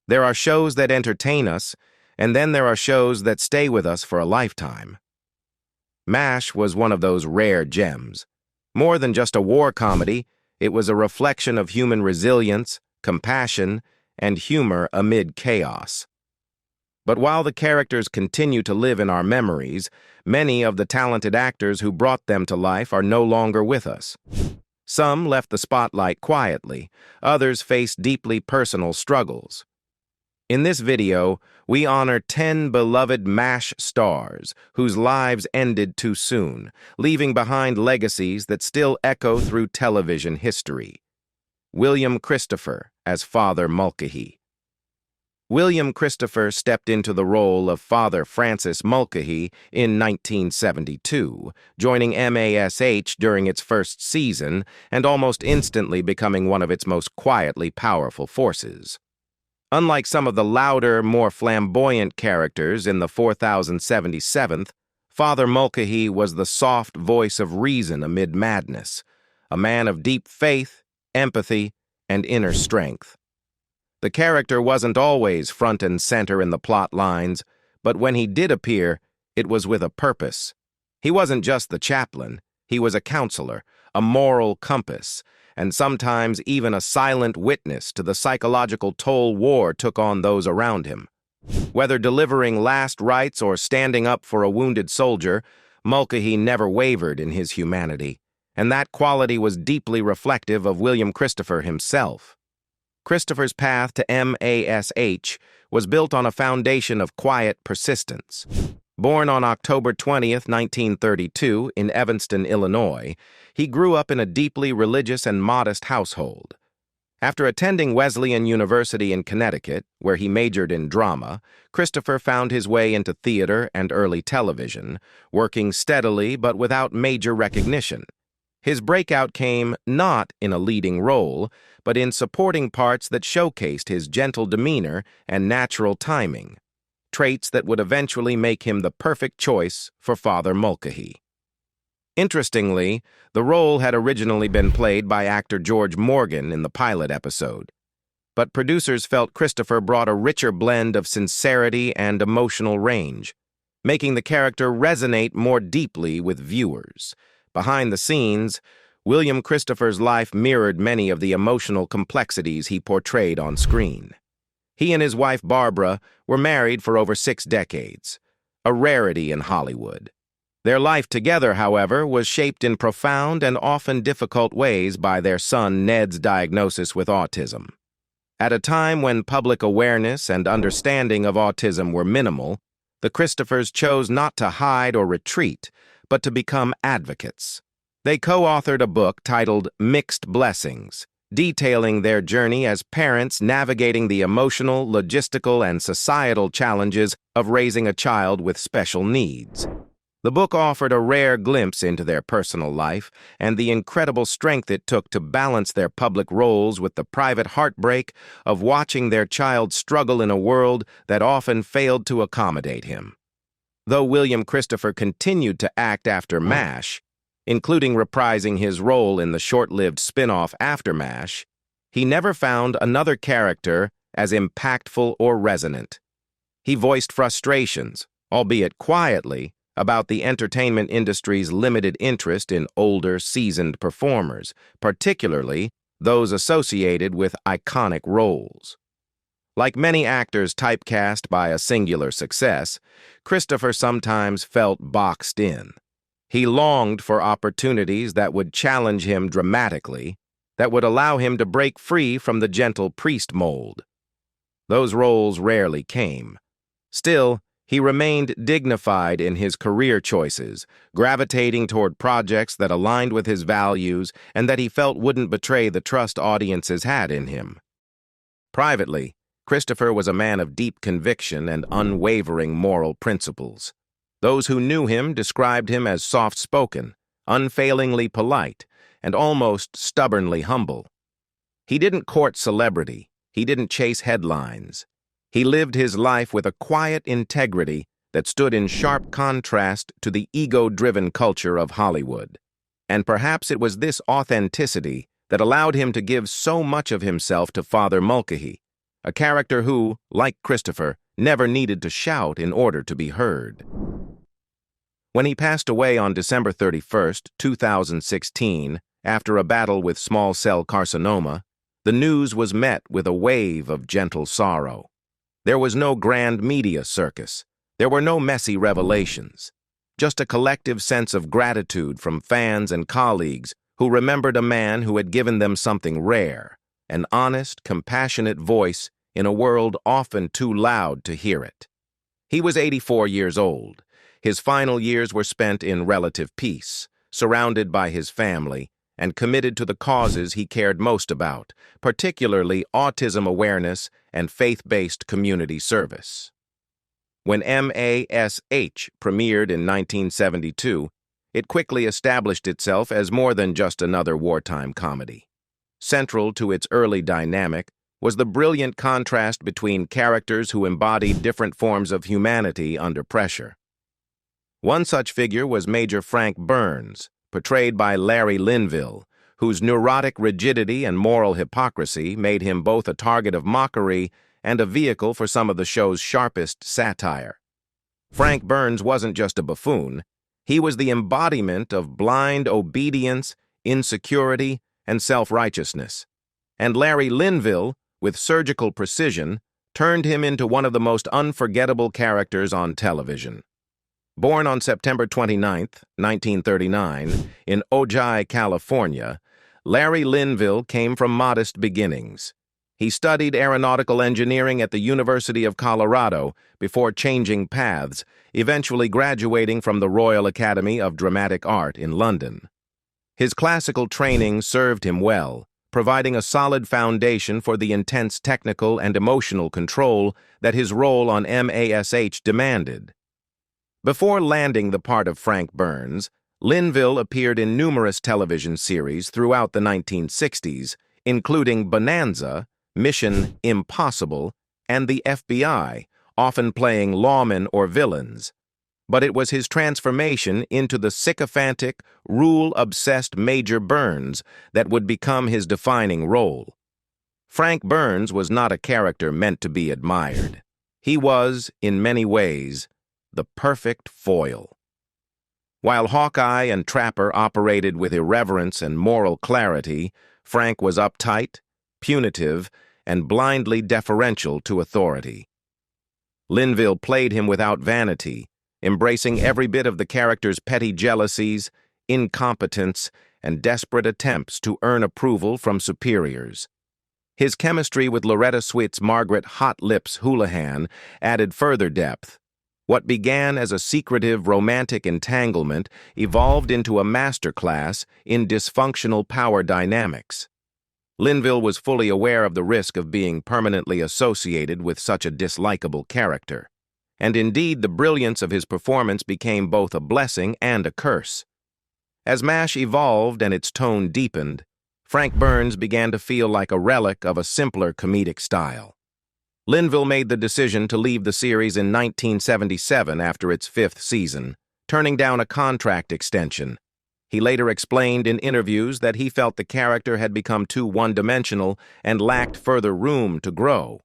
There are shows that entertain us, and then there are shows that stay with us for a lifetime. MASH was one of those rare gems. More than just a war comedy, it was a reflection of human resilience, compassion, and humor amid chaos. But while the characters continue to live in our memories, many of the talented actors who brought them to life are no longer with us. Some left the spotlight quietly, others faced deeply personal struggles. In this video, we honor 10 beloved MASH stars whose lives ended too soon, leaving behind legacies that still echo through television history. William Christopher as Father Mulcahy. William Christopher stepped into the role of Father Francis Mulcahy in 1972, joining MASH during its first season and almost instantly becoming one of its most quietly powerful forces. Unlike some of the louder, more flamboyant characters in the 4077th, Father Mulcahy was the soft voice of reason amid madness, a man of deep faith, empathy, and inner strength. The character wasn't always front and center in the plot lines, but when he did appear, it was with a purpose. He wasn't just the chaplain, he was a counselor, a moral compass, and sometimes even a silent witness to the psychological toll war took on those around him. Whether delivering last rites or standing up for a wounded soldier, Mulcahy never wavered in his humanity, and that quality was deeply reflective of William Christopher himself. Christopher's path to MASH was built on a foundation of quiet persistence. Born on October 20th, 1932, in Evanston, Illinois, he grew up in a deeply religious and modest household. After attending Wesleyan University in Connecticut, where he majored in drama, Christopher found his way into theater and early television, working steadily but without major recognition. His breakout came not in a leading role, but in supporting parts that showcased his gentle demeanor and natural timing, traits that would eventually make him the perfect choice for Father Mulcahy. Interestingly, the role had originally been played by actor George Morgan in the pilot episode, but producers felt Christopher brought a richer blend of sincerity and emotional range, making the character resonate more deeply with viewers. Behind the scenes, William Christopher's life mirrored many of the emotional complexities he portrayed on screen. He and his wife Barbara were married for over 6 decades, a rarity in Hollywood. Their life together, however, was shaped in profound and often difficult ways by their son Ned's diagnosis with autism. At a time when public awareness and understanding of autism were minimal, the Christophers chose not to hide or retreat, but to become advocates. They co-authored a book titled Mixed Blessings, detailing their journey as parents navigating the emotional, logistical, and societal challenges of raising a child with special needs. The book offered a rare glimpse into their personal life and the incredible strength it took to balance their public roles with the private heartbreak of watching their child struggle in a world that often failed to accommodate him. Though William Christopher continued to act after MASH, including reprising his role in the short-lived spin-off After MASH, he never found another character as impactful or resonant. He voiced frustrations, albeit quietly, about the entertainment industry's limited interest in older, seasoned performers, particularly those associated with iconic roles. Like many actors typecast by a singular success, Christopher sometimes felt boxed in. He longed for opportunities that would challenge him dramatically, that would allow him to break free from the gentle priest mold. Those roles rarely came. Still, he remained dignified in his career choices, gravitating toward projects that aligned with his values and that he felt wouldn't betray the trust audiences had in him. Privately, Christopher was a man of deep conviction and unwavering moral principles. Those who knew him described him as soft-spoken, unfailingly polite, and almost stubbornly humble. He didn't court celebrity. He didn't chase headlines. He lived his life with a quiet integrity that stood in sharp contrast to the ego-driven culture of Hollywood. And perhaps it was this authenticity that allowed him to give so much of himself to Father Mulcahy, a character who, like Christopher, never needed to shout in order to be heard. When he passed away on December 31st, 2016, after a battle with small cell carcinoma, the news was met with a wave of gentle sorrow. There was no grand media circus. There were no messy revelations. Just a collective sense of gratitude from fans and colleagues who remembered a man who had given them something rare, an honest, compassionate voice in a world often too loud to hear it. He was 84 years old. His final years were spent in relative peace, surrounded by his family, and committed to the causes he cared most about, particularly autism awareness and faith-based community service. When MASH premiered in 1972, it quickly established itself as more than just another wartime comedy. Central to its early dynamic was the brilliant contrast between characters who embodied different forms of humanity under pressure. One such figure was Major Frank Burns, portrayed by Larry Linville, whose neurotic rigidity and moral hypocrisy made him both a target of mockery and a vehicle for some of the show's sharpest satire. Frank Burns wasn't just a buffoon. He was the embodiment of blind obedience, insecurity, and self-righteousness. And Larry Linville, with surgical precision, turned him into one of the most unforgettable characters on television. Born on September 29, 1939, in Ojai, California, Larry Linville came from modest beginnings. He studied aeronautical engineering at the University of Colorado before changing paths, eventually graduating from the Royal Academy of Dramatic Art in London. His classical training served him well, providing a solid foundation for the intense technical and emotional control that his role on MASH demanded. Before landing the part of Frank Burns, Linville appeared in numerous television series throughout the 1960s, including Bonanza, Mission Impossible, and the FBI, often playing lawmen or villains. But it was his transformation into the sycophantic, rule-obsessed Major Burns that would become his defining role. Frank Burns was not a character meant to be admired. He was, in many ways, the perfect foil. While Hawkeye and Trapper operated with irreverence and moral clarity, Frank was uptight, punitive, and blindly deferential to authority. Linville played him without vanity, embracing every bit of the character's petty jealousies, incompetence, and desperate attempts to earn approval from superiors. His chemistry with Loretta Swit's Margaret Hot Lips Houlihan added further depth. What began as a secretive romantic entanglement evolved into a masterclass in dysfunctional power dynamics. Linville was fully aware of the risk of being permanently associated with such a dislikable character, and indeed the brilliance of his performance became both a blessing and a curse. As MASH evolved and its tone deepened, Frank Burns began to feel like a relic of a simpler comedic style. Linville made the decision to leave the series in 1977 after its 5th season, turning down a contract extension. He later explained in interviews that he felt the character had become too one-dimensional and lacked further room to grow.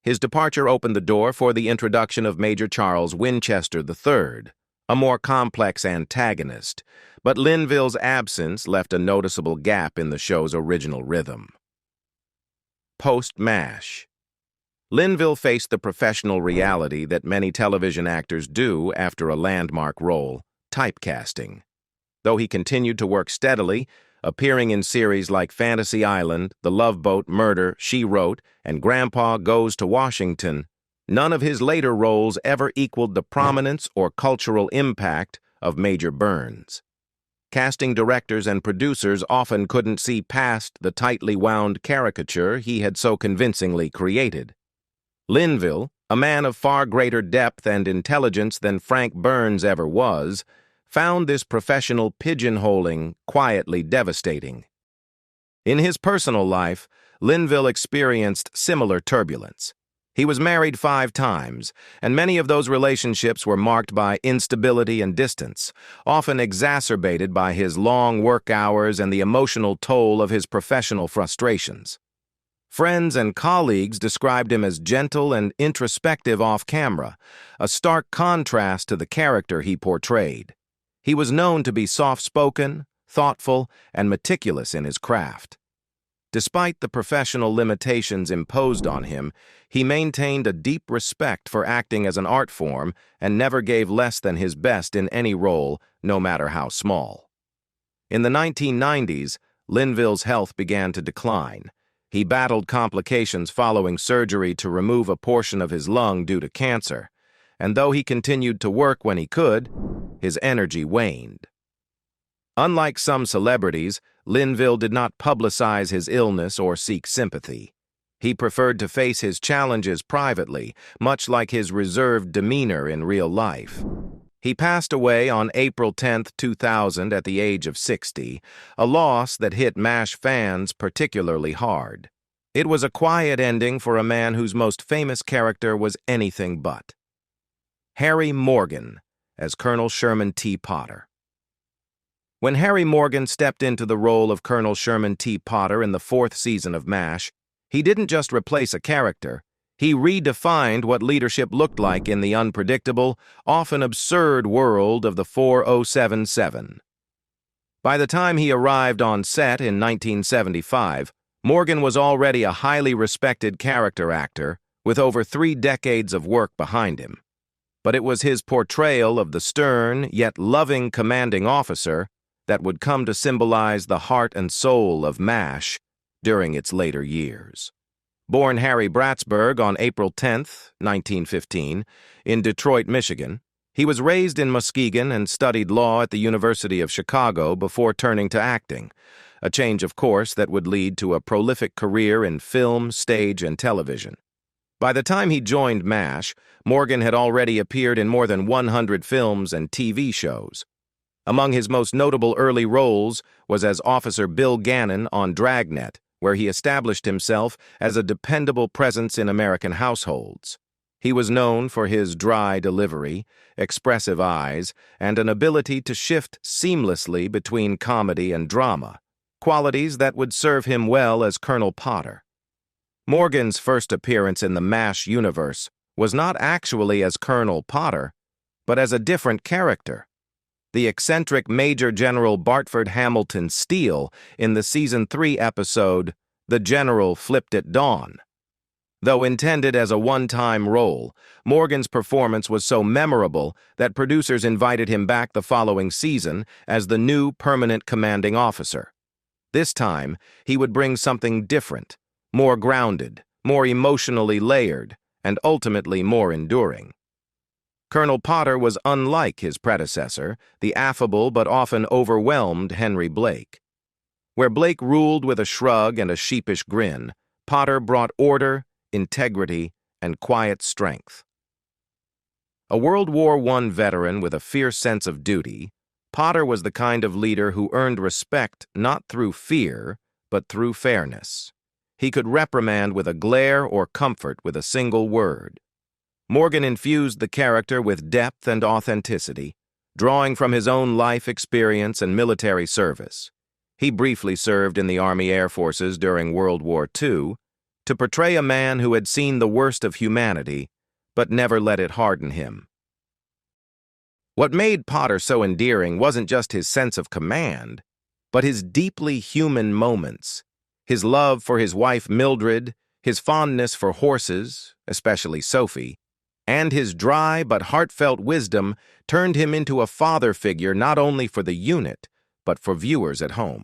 His departure opened the door for the introduction of Major Charles Winchester III, a more complex antagonist, but Linville's absence left a noticeable gap in the show's original rhythm. Post-MASH. Linville faced the professional reality that many television actors do after a landmark role, typecasting. Though he continued to work steadily, appearing in series like Fantasy Island, The Love Boat Murder, She Wrote, and Grandpa Goes to Washington, none of his later roles ever equaled the prominence or cultural impact of Major Burns. Casting directors and producers often couldn't see past the tightly wound caricature he had so convincingly created. Linville, a man of far greater depth and intelligence than Frank Burns ever was, found this professional pigeonholing quietly devastating. In his personal life, Linville experienced similar turbulence. He was married 5 times, and many of those relationships were marked by instability and distance, often exacerbated by his long work hours and the emotional toll of his professional frustrations. Friends and colleagues described him as gentle and introspective off-camera, a stark contrast to the character he portrayed. He was known to be soft-spoken, thoughtful, and meticulous in his craft. Despite the professional limitations imposed on him, he maintained a deep respect for acting as an art form and never gave less than his best in any role, no matter how small. In the 1990s, Linville's health began to decline. He battled complications following surgery to remove a portion of his lung due to cancer, and though he continued to work when he could, his energy waned. Unlike some celebrities, Linville did not publicize his illness or seek sympathy. He preferred to face his challenges privately, much like his reserved demeanor in real life. He passed away on April 10, 2000 at the age of 60, a loss that hit MASH fans particularly hard. It was a quiet ending for a man whose most famous character was anything but. Harry Morgan as Colonel Sherman T. Potter. When Harry Morgan stepped into the role of Colonel Sherman T. Potter in the 4th season of MASH, he didn't just replace a character. He redefined what leadership looked like in the unpredictable, often absurd world of the 4077. By the time he arrived on set in 1975, Morgan was already a highly respected character actor with over 3 decades of work behind him. But it was his portrayal of the stern yet loving commanding officer that would come to symbolize the heart and soul of MASH during its later years. Born Harry Bratsburg on April 10, 1915, in Detroit, Michigan, he was raised in Muskegon and studied law at the University of Chicago before turning to acting, a change of course that would lead to a prolific career in film, stage, and television. By the time he joined MASH, Morgan had already appeared in more than 100 films and TV shows. Among his most notable early roles was as Officer Bill Gannon on Dragnet, where he established himself as a dependable presence in American households. He was known for his dry delivery, expressive eyes, and an ability to shift seamlessly between comedy and drama, qualities that would serve him well as Colonel Potter. Morgan's first appearance in the MASH universe was not actually as Colonel Potter, but as a different character, the eccentric Major General Bartford Hamilton Steele in the Season 3 episode, The General Flipped at Dawn. Though intended as a one-time role, Morgan's performance was so memorable that producers invited him back the following season as the new permanent commanding officer. This time, he would bring something different, more grounded, more emotionally layered, and ultimately more enduring. Colonel Potter was unlike his predecessor, the affable but often overwhelmed Henry Blake. Where Blake ruled with a shrug and a sheepish grin, Potter brought order, integrity, and quiet strength. A World War I veteran with a fierce sense of duty, Potter was the kind of leader who earned respect not through fear, but through fairness. He could reprimand with a glare or comfort with a single word. Morgan infused the character with depth and authenticity, drawing from his own life experience and military service. He briefly served in the Army Air Forces during World War II to portray a man who had seen the worst of humanity, but never let it harden him. What made Potter so endearing wasn't just his sense of command, but his deeply human moments, his love for his wife Mildred, his fondness for horses, especially Sophie, and his dry but heartfelt wisdom turned him into a father figure not only for the unit, but for viewers at home.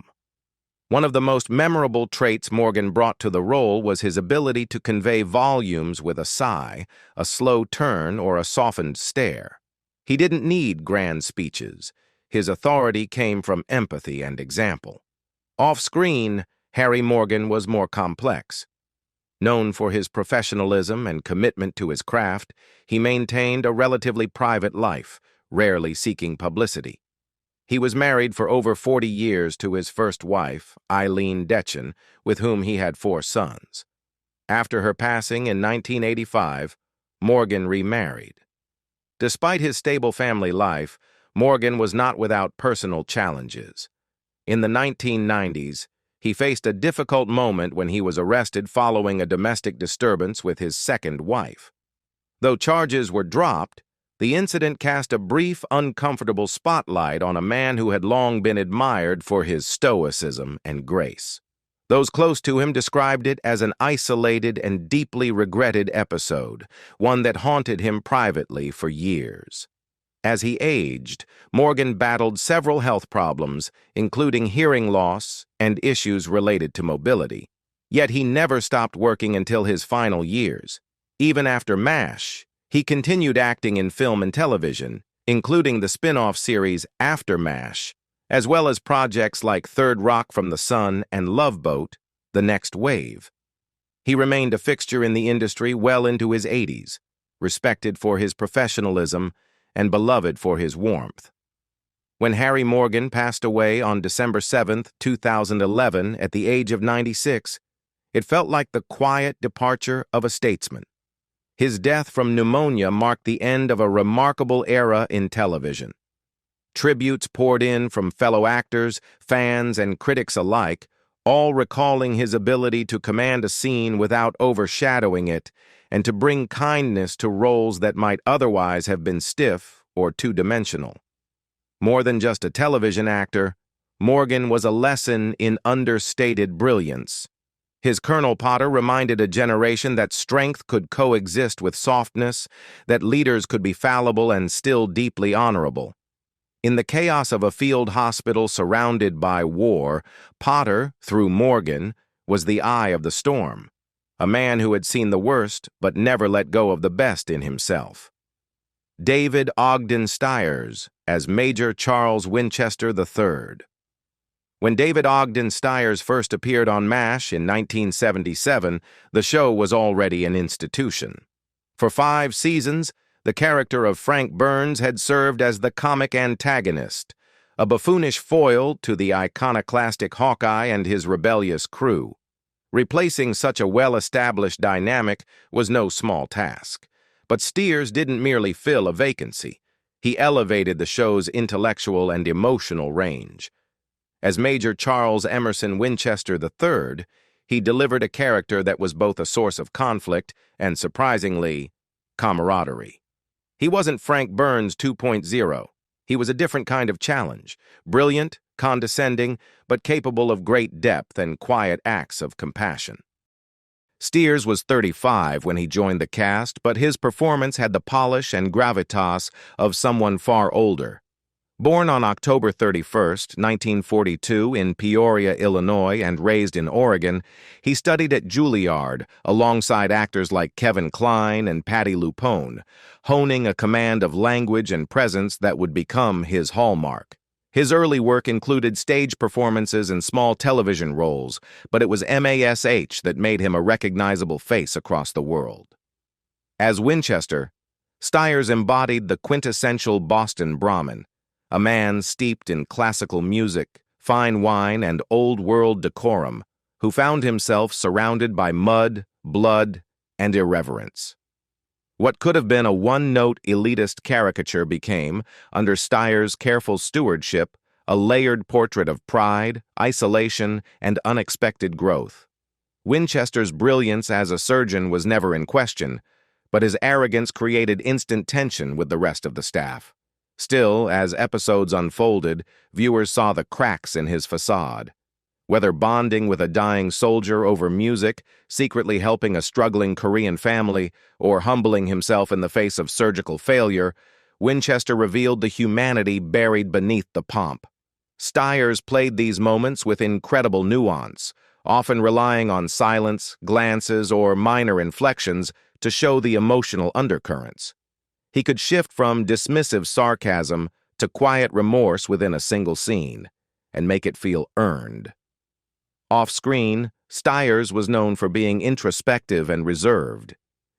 One of the most memorable traits Morgan brought to the role was his ability to convey volumes with a sigh, a slow turn, or a softened stare. He didn't need grand speeches. His authority came from empathy and example. Off-screen, Harry Morgan was more complex. Known for his professionalism and commitment to his craft, he maintained a relatively private life, rarely seeking publicity. He was married for over 40 years to his first wife, Eileen Detchen, with whom he had 4 sons. After her passing in 1985, Morgan remarried. Despite his stable family life, Morgan was not without personal challenges. In the 1990s, He faced a difficult moment when he was arrested following a domestic disturbance with his second wife. Though charges were dropped, the incident cast a brief, uncomfortable spotlight on a man who had long been admired for his stoicism and grace. Those close to him described it as an isolated and deeply regretted episode, one that haunted him privately for years. As he aged, Morgan battled several health problems, including hearing loss and issues related to mobility. Yet he never stopped working until his final years. Even after MASH, he continued acting in film and television, including the spin-off series After MASH, as well as projects like Third Rock from the Sun and Love Boat: The Next Wave. He remained a fixture in the industry well into his 80s, respected for his professionalism and beloved for his warmth. When Harry Morgan passed away on December 7, 2011, at the age of 96, it felt like the quiet departure of a statesman. His death from pneumonia marked the end of a remarkable era in television. Tributes poured in from fellow actors, fans, and critics alike, all recalling his ability to command a scene without overshadowing it and to bring kindness to roles that might otherwise have been stiff or two-dimensional. More than just a television actor, Morgan was a lesson in understated brilliance. His Colonel Potter reminded a generation that strength could coexist with softness, that leaders could be fallible and still deeply honorable. In the chaos of a field hospital surrounded by war, Potter, through Morgan, was the eye of the storm, a man who had seen the worst but never let go of the best in himself. David Ogden Stiers as Major Charles Winchester III. When David Ogden Stiers first appeared on MASH in 1977, the show was already an institution. For 5 seasons, the character of Frank Burns had served as the comic antagonist, a buffoonish foil to the iconoclastic Hawkeye and his rebellious crew. Replacing such a well-established dynamic was no small task. But Stiers didn't merely fill a vacancy. He elevated the show's intellectual and emotional range. As Major Charles Emerson Winchester III, he delivered a character that was both a source of conflict and, surprisingly, camaraderie. He wasn't Frank Burns 2.0. He was a different kind of challenge, brilliant, condescending, but capable of great depth and quiet acts of compassion. Stiers was 35 when he joined the cast, but his performance had the polish and gravitas of someone far older. Born on October 31, 1942, in Peoria, Illinois, and raised in Oregon, he studied at Juilliard alongside actors like Kevin Kline and Patti LuPone, honing a command of language and presence that would become his hallmark. His early work included stage performances and small television roles, but it was MASH that made him a recognizable face across the world. As Winchester, Stiers embodied the quintessential Boston Brahmin, a man steeped in classical music, fine wine, and old-world decorum, who found himself surrounded by mud, blood, and irreverence. What could have been a one-note elitist caricature became, under Stiers' careful stewardship, a layered portrait of pride, isolation, and unexpected growth. Winchester's brilliance as a surgeon was never in question, but his arrogance created instant tension with the rest of the staff. Still, as episodes unfolded, viewers saw the cracks in his facade. Whether bonding with a dying soldier over music, secretly helping a struggling Korean family, or humbling himself in the face of surgical failure, Winchester revealed the humanity buried beneath the pomp. Stiers played these moments with incredible nuance, often relying on silence, glances, or minor inflections to show the emotional undercurrents. He could shift from dismissive sarcasm to quiet remorse within a single scene, and make it feel earned. Off-screen, Stiers was known for being introspective and reserved.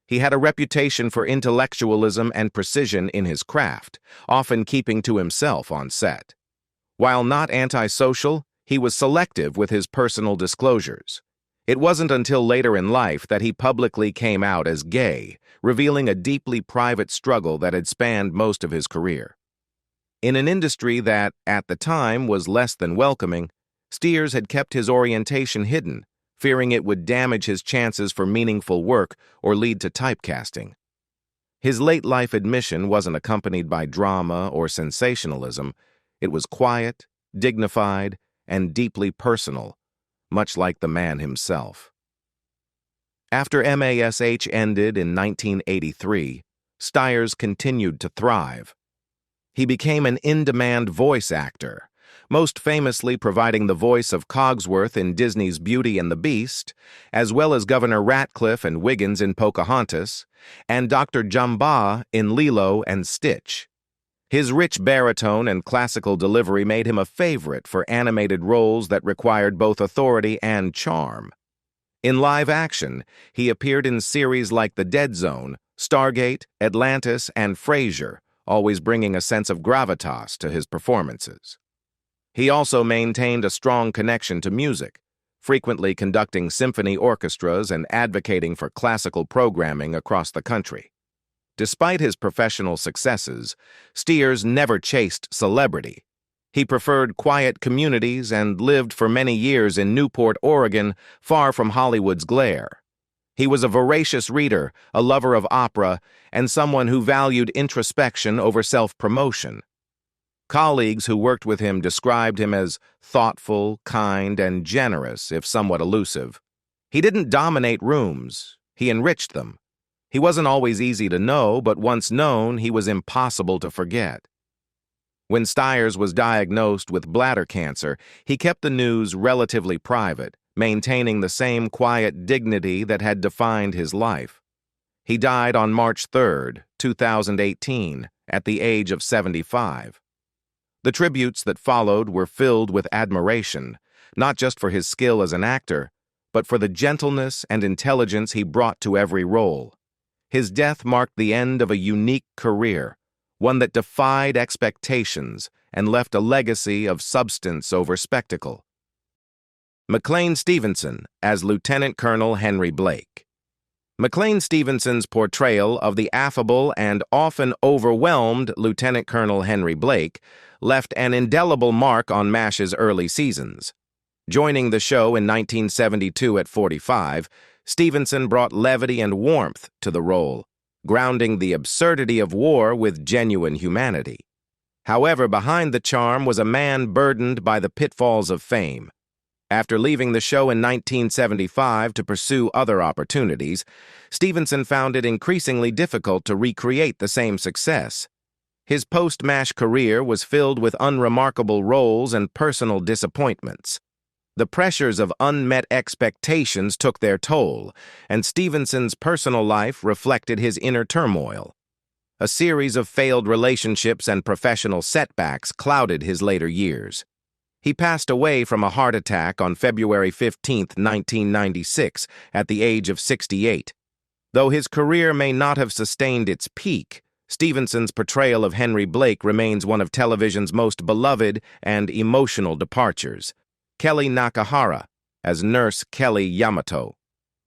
He had a reputation for intellectualism and precision in his craft, often keeping to himself on set. While not antisocial, he was selective with his personal disclosures. It wasn't until later in life that he publicly came out as gay, revealing a deeply private struggle that had spanned most of his career. In an industry that, at the time, was less than welcoming, Stiers had kept his orientation hidden, fearing it would damage his chances for meaningful work or lead to typecasting. His late-life admission wasn't accompanied by drama or sensationalism. It was quiet, dignified, and deeply personal, much like the man himself. After MASH ended in 1983, Stiers continued to thrive. He became an in-demand voice actor, most famously providing the voice of Cogsworth in Disney's Beauty and the Beast, as well as Governor Ratcliffe and Wiggins in Pocahontas, and Dr. Jumba in Lilo and Stitch. His rich baritone and classical delivery made him a favorite for animated roles that required both authority and charm. In live action, he appeared in series like The Dead Zone, Stargate, Atlantis, and Frasier, always bringing a sense of gravitas to his performances. He also maintained a strong connection to music, frequently conducting symphony orchestras and advocating for classical programming across the country. Despite his professional successes, Stiers never chased celebrity. He preferred quiet communities and lived for many years in Newport, Oregon, far from Hollywood's glare. He was a voracious reader, a lover of opera, and someone who valued introspection over self-promotion. Colleagues who worked with him described him as thoughtful, kind, and generous, if somewhat elusive. He didn't dominate rooms, he enriched them. He wasn't always easy to know, but once known, he was impossible to forget. When Stiers was diagnosed with bladder cancer, he kept the news relatively private, maintaining the same quiet dignity that had defined his life. He died on March 3, 2018, at the age of 75. The tributes that followed were filled with admiration, not just for his skill as an actor, but for the gentleness and intelligence he brought to every role. His death marked the end of a unique career, one that defied expectations and left a legacy of substance over spectacle. McLean Stevenson as Lieutenant Colonel Henry Blake. McLean Stevenson's portrayal of the affable and often overwhelmed Lieutenant Colonel Henry Blake left an indelible mark on MASH's early seasons. Joining the show in 1972 at 45, Stevenson brought levity and warmth to the role, grounding the absurdity of war with genuine humanity. However, behind the charm was a man burdened by the pitfalls of fame. After leaving the show in 1975 to pursue other opportunities, Stevenson found it increasingly difficult to recreate the same success. His post-MASH career was filled with unremarkable roles and personal disappointments. The pressures of unmet expectations took their toll, and Stevenson's personal life reflected his inner turmoil. A series of failed relationships and professional setbacks clouded his later years. He passed away from a heart attack on February 15, 1996, at the age of 68. Though his career may not have sustained its peak, Stevenson's portrayal of Henry Blake remains one of television's most beloved and emotional departures. Kellye Nakahara as Nurse Kellye Yamato.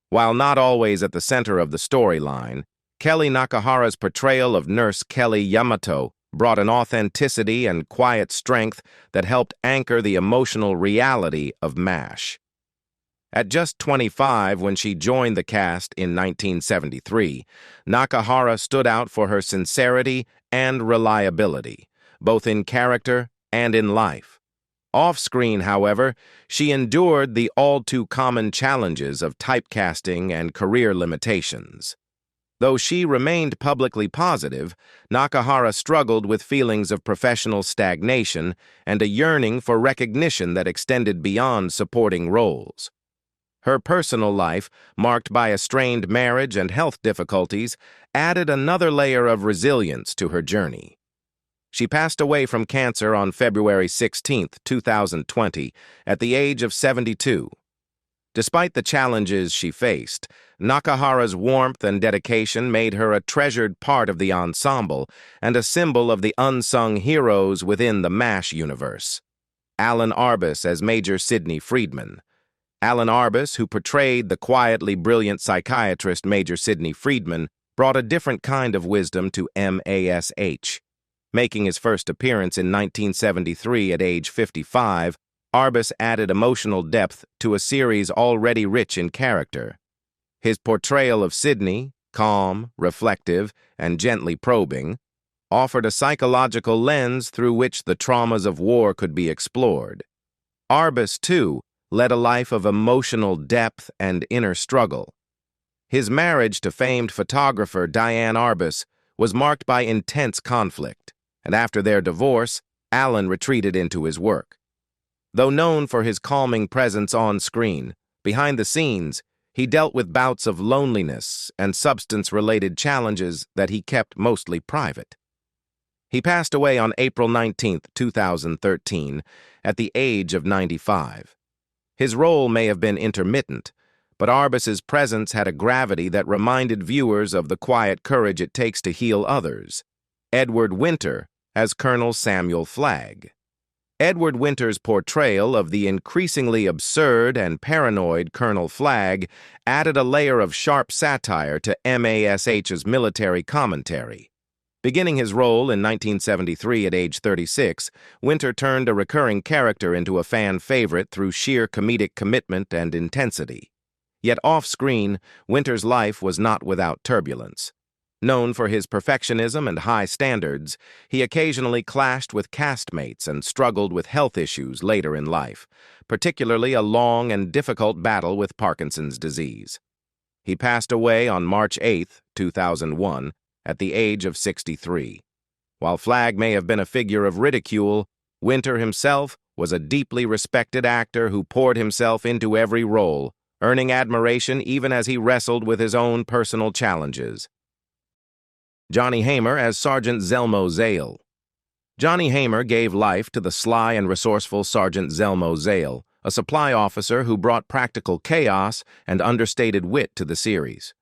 While not always at the center of the storyline, Kellye Nakahara's portrayal of Nurse Kellye Yamato brought an authenticity and quiet strength that helped anchor the emotional reality of MASH. At just 25 when she joined the cast in 1973, Nakahara stood out for her sincerity and reliability, both in character and in life. Off-screen, however, she endured the all-too-common challenges of typecasting and career limitations. Though she remained publicly positive, Nakahara struggled with feelings of professional stagnation and a yearning for recognition that extended beyond supporting roles. Her personal life, marked by a strained marriage and health difficulties, added another layer of resilience to her journey. She passed away from cancer on February 16, 2020, at the age of 72. Despite the challenges she faced, Nakahara's warmth and dedication made her a treasured part of the ensemble and a symbol of the unsung heroes within the MASH universe. Alan Arbus as Major Sidney Friedman. Alan Arbus, who portrayed the quietly brilliant psychiatrist Major Sidney Friedman, brought a different kind of wisdom to MASH. Making his first appearance in 1973 at age 55, Arbus added emotional depth to a series already rich in character. His portrayal of Sydney, calm, reflective, and gently probing, offered a psychological lens through which the traumas of war could be explored. Arbus, too, led a life of emotional depth and inner struggle. His marriage to famed photographer Diane Arbus was marked by intense conflict, and after their divorce, Allen retreated into his work. Though known for his calming presence on screen, behind the scenes, he dealt with bouts of loneliness and substance-related challenges that he kept mostly private. He passed away on April 19, 2013, at the age of 95. His role may have been intermittent, but Arbus's presence had a gravity that reminded viewers of the quiet courage it takes to heal others. Edward Winter as Colonel Samuel Flagg. Edward Winter's portrayal of the increasingly absurd and paranoid Colonel Flagg added a layer of sharp satire to MASH's military commentary. Beginning his role in 1973 at age 36, Winter turned a recurring character into a fan favorite through sheer comedic commitment and intensity. Yet off-screen, Winter's life was not without turbulence. Known for his perfectionism and high standards, he occasionally clashed with castmates and struggled with health issues later in life, particularly a long and difficult battle with Parkinson's disease. He passed away on March 8, 2001, at the age of 63. While Flagg may have been a figure of ridicule, Winter himself was a deeply respected actor who poured himself into every role, earning admiration even as he wrestled with his own personal challenges. Johnny Haymer as Sergeant Zelmo Zale. Johnny Haymer gave life to the sly and resourceful Sergeant Zelmo Zale, a supply officer who brought practical chaos and understated wit to the series.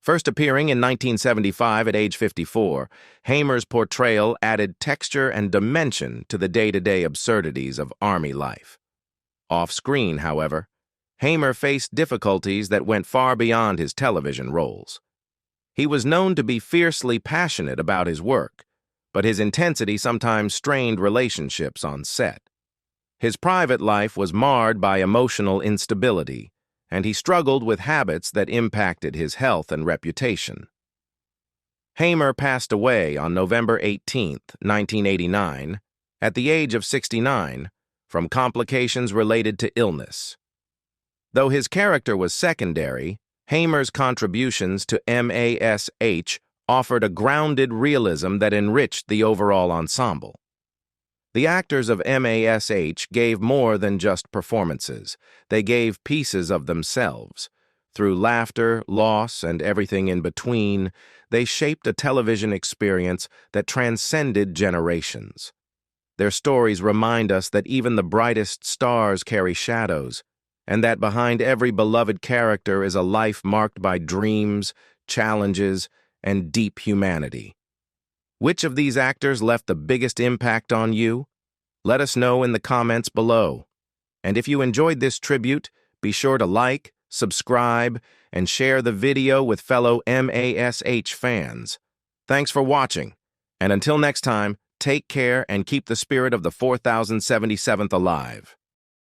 First appearing in 1975 at age 54, Haymer's portrayal added texture and dimension to the day-to-day absurdities of Army life. Off-screen, however, Haymer faced difficulties that went far beyond his television roles. He was known to be fiercely passionate about his work, but his intensity sometimes strained relationships on set. His private life was marred by emotional instability, and he struggled with habits that impacted his health and reputation. Haymer passed away on November 18, 1989, at the age of 69, from complications related to illness. Though his character was secondary, Haymer's contributions to MASH offered a grounded realism that enriched the overall ensemble. The actors of MASH gave more than just performances. They gave pieces of themselves. Through laughter, loss, and everything in between, they shaped a television experience that transcended generations. Their stories remind us that even the brightest stars carry shadows, and that behind every beloved character is a life marked by dreams, challenges, and deep humanity. Which of these actors left the biggest impact on you? Let us know in the comments below. And if you enjoyed this tribute, be sure to like, subscribe, and share the video with fellow MASH fans. Thanks for watching, and until next time, take care and keep the spirit of the 4077th alive.